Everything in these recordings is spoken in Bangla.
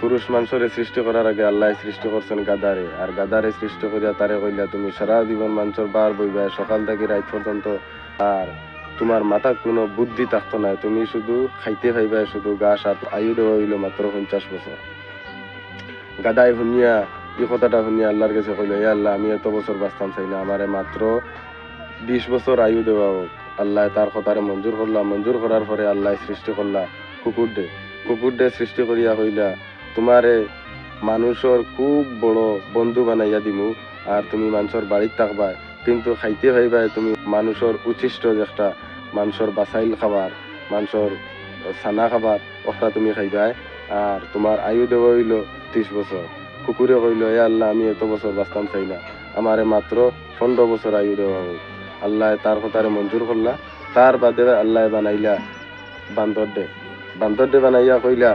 পুরুষ মানুষের সৃষ্টি করার আগে আল্লাহ সৃষ্টি করছেন গাদারে, আর গাদারে সৃষ্টি করিয়া তারে কইলা তুমি সারা জীবন মানুষের বার বইবা সকাল থেকে রাত পর্যন্ত, আর তোমার মাথা কোনো বুদ্ধি থাকতো না, তুমি শুধু খাইতে খাইবা শুধু ঘাস, আর আয়ু দেওয়া হইল মাত্র 50 বছর। গাদায় শুনিয়া এই কথাটা শুনিয়া আল্লাহর কাছে কইল, এ আল্লাহ আমি এত বছর বাঁচতাম চাই না, আমারে মাত্র 20 বছর আয়ু দেওয়া হোক। আল্লাহ তার কথারে মঞ্জুর করলা, মঞ্জুর করার পরে আল্লাহ সৃষ্টি করলা কুকুর ডে সৃষ্টি করিয়া হইলা তোমারে মানুষের খুব বড় বন্ধু বানাইয়া দিমু, আর তুমি মানুষের বাড়িত থাকবা, কিন্তু খাইতে খাইবা তুমি মানুষের উচ্ছিষ্ট যেটা মানুষের বাসাইল খাবার, মানুষের ছানা খাবার, ওটা তুমি খাইবাই। আর তোমার আয়ু দেওয়া হইল 30 বছর। কুকুরে কইল, এ আল্লাহ আমি এত বছর বাঁচতাম চাই না, আমারে মাত্র 15 বছর আয়ু দেওয়া হোক। আল্লাহ তার কথারে মঞ্জুর করলা। তার বাদে আল্লাহ বানাইলা বান্দর ডে বানাইয়া কইলা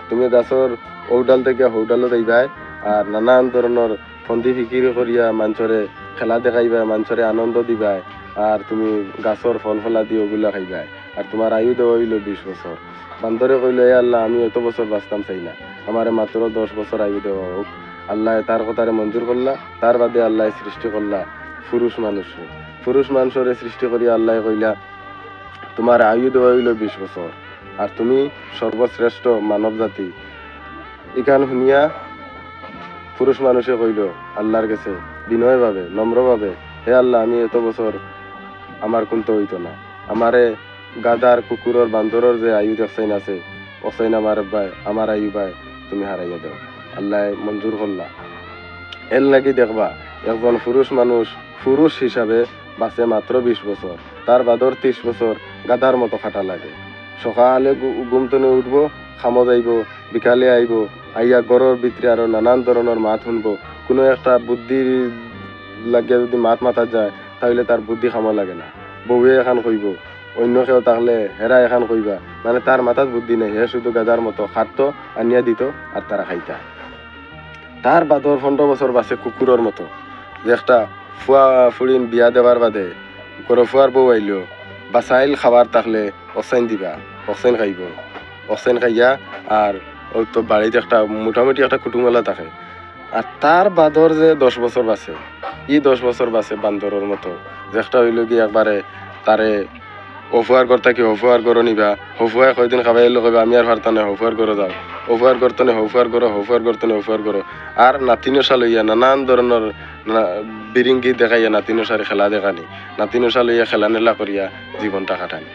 তুমি গাছর ঔডাল থেকে হৌডালত আইবাই, আর নানান ধরনের ফন্দি ফিকির করিয়া মানুষরে খেলা দেখাইবাই, মানুষরে আনন্দ দিবাই, আর তুমি গাছর ফল ফলা দিয়ে ওগুলা খাইবাই, আর তোমার আয়ু দেওয়া হইল 20 বছর। বান্দরে কইল, এ আল্লাহ আমি এত বছর বাঁচতাম চাই না, আমারে মাত্র 10 বছর আয়ু দেওয়া হোক। আল্লাহ তার কথারে মঞ্জুর করলা। তার বাদে আল্লাহ সৃষ্টি করলা পুরুষ মানুষরে সৃষ্টি করিয়া আল্লাহ কইলা তোমার আয়ু দেওয়া হইল 20 বছর, আর তুমি সর্বশ্রেষ্ঠ মানব জাতি। এখান শুনিয়া পুরুষ মানুষে কইল আল্লাহর কাছে বিনয়ভাবে নম্রভাবে, হে আল্লাহ আমি এত বছর আমার কোনটা হইতো না, আমারে গাদার কুকুরের বান্দরের যে আয়ু দেখছেন আছে অসাইন আমার আয়ু ভাই তুমি হারাইয়া দাও। আল্লাহ মঞ্জুর করলা। এর লাগি দেখবা একজন পুরুষ হিসাবে বাঁচে মাত্র 20 বছর, তার বাদর 30 বছর গাদার মতো খাটা লাগে। সকালে ঘুমতনে উঠবো, খামো যাইব, বিকালে আইব, আইয়া ঘরের ভিতরে আরো নানান ধরনের মাত শুনবো। কোনো একটা বুদ্ধি লাগিয়া যদি মাথা যায় তাহলে তার বুদ্ধি খামো লাগে না। বউয়ে এখন কইব, অন্য কেউ থাকলে হেরা এখন কইবা, মানে তার মাথাত বুদ্ধি নেই, হে শুধু গাদার মতো খাটতো আনিয়া দিত আর তারা খাইতা। তার বাদর 15 বছর বাঁচে কুকুরের মতো, যে একটা ফুয়া ফুড়িন বিয়া দেওয়ার বাদে গরো ফুয়ার বউ আইলো, বাসাইল খাবার থাকলে অসাইন দিবা, অসাইন খাইব, অসাইন খাইয়া আর ওই তো বাড়িতে একটা মোটামুটি একটা কুটুমলা থাকে। আর তার বাদর যে 10 বছর বাঁচে, 10 বছর বাঁচে বান্দরের মতো, যে একটা হইল কি একবারে তারে অফুয়ার ঘর থাকি হফুয়ার ঘর নিবা, হফুয়ায় কয়দিন খাবাই এলো কইবা আমি আর পারতাম না, হফুয়ার ঘরে যাও, হফুয়ার করতনে হফুয়ার করতনে হফুয়ার ঘর, আর নাতিনশা লইয়া নানান ধরনের বিরিঙ্গি দেখাইয়া নাতিনশারে খেলা দেখানি, নাতিনশা লইয়া খেলা নেলা করিয়া জীবনটা কাটানি।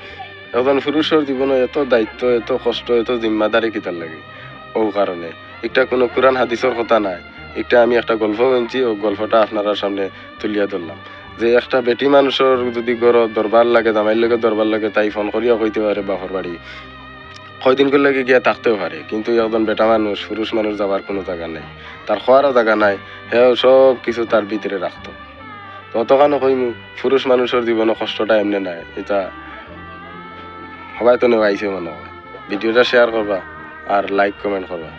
এখন পুরুষের জীবনে এত দায়িত্ব, এত কষ্ট, এত জিম্মাদারি কিতার লাগে। ও কারণে একটা কোনো কোরআন হাদিসের কথা নাই, একটা আমি একটা গল্প বলছি, ও গল্পটা আপনারা সামনে তুলিয়া ধরলাম। যে একটা বেটি মানুষের যদি ঘর দরবার লাগে, জামাইর লগে দরবার লাগে, তাই ফোন করিয়া কইতে পারে বাপর বাড়ি, কয়দিন করলে গিয়া থাকতেও পারে, কিন্তু একজন বেটা মানুষ পুরুষ মানুষ যাবার কোনো জায়গা নেই, তার খাওয়ারও জায়গা নাই, হেও সব কিছু তার ভিতরে রাখতো। ততখানো কইমু পুরুষ মানুষের জীবনে কষ্টটা এমনি নাই, এটা সবাই তো নেওয়াইছে মনে হয়। ভিডিওটা শেয়ার করবা আর লাইক কমেন্ট করবা।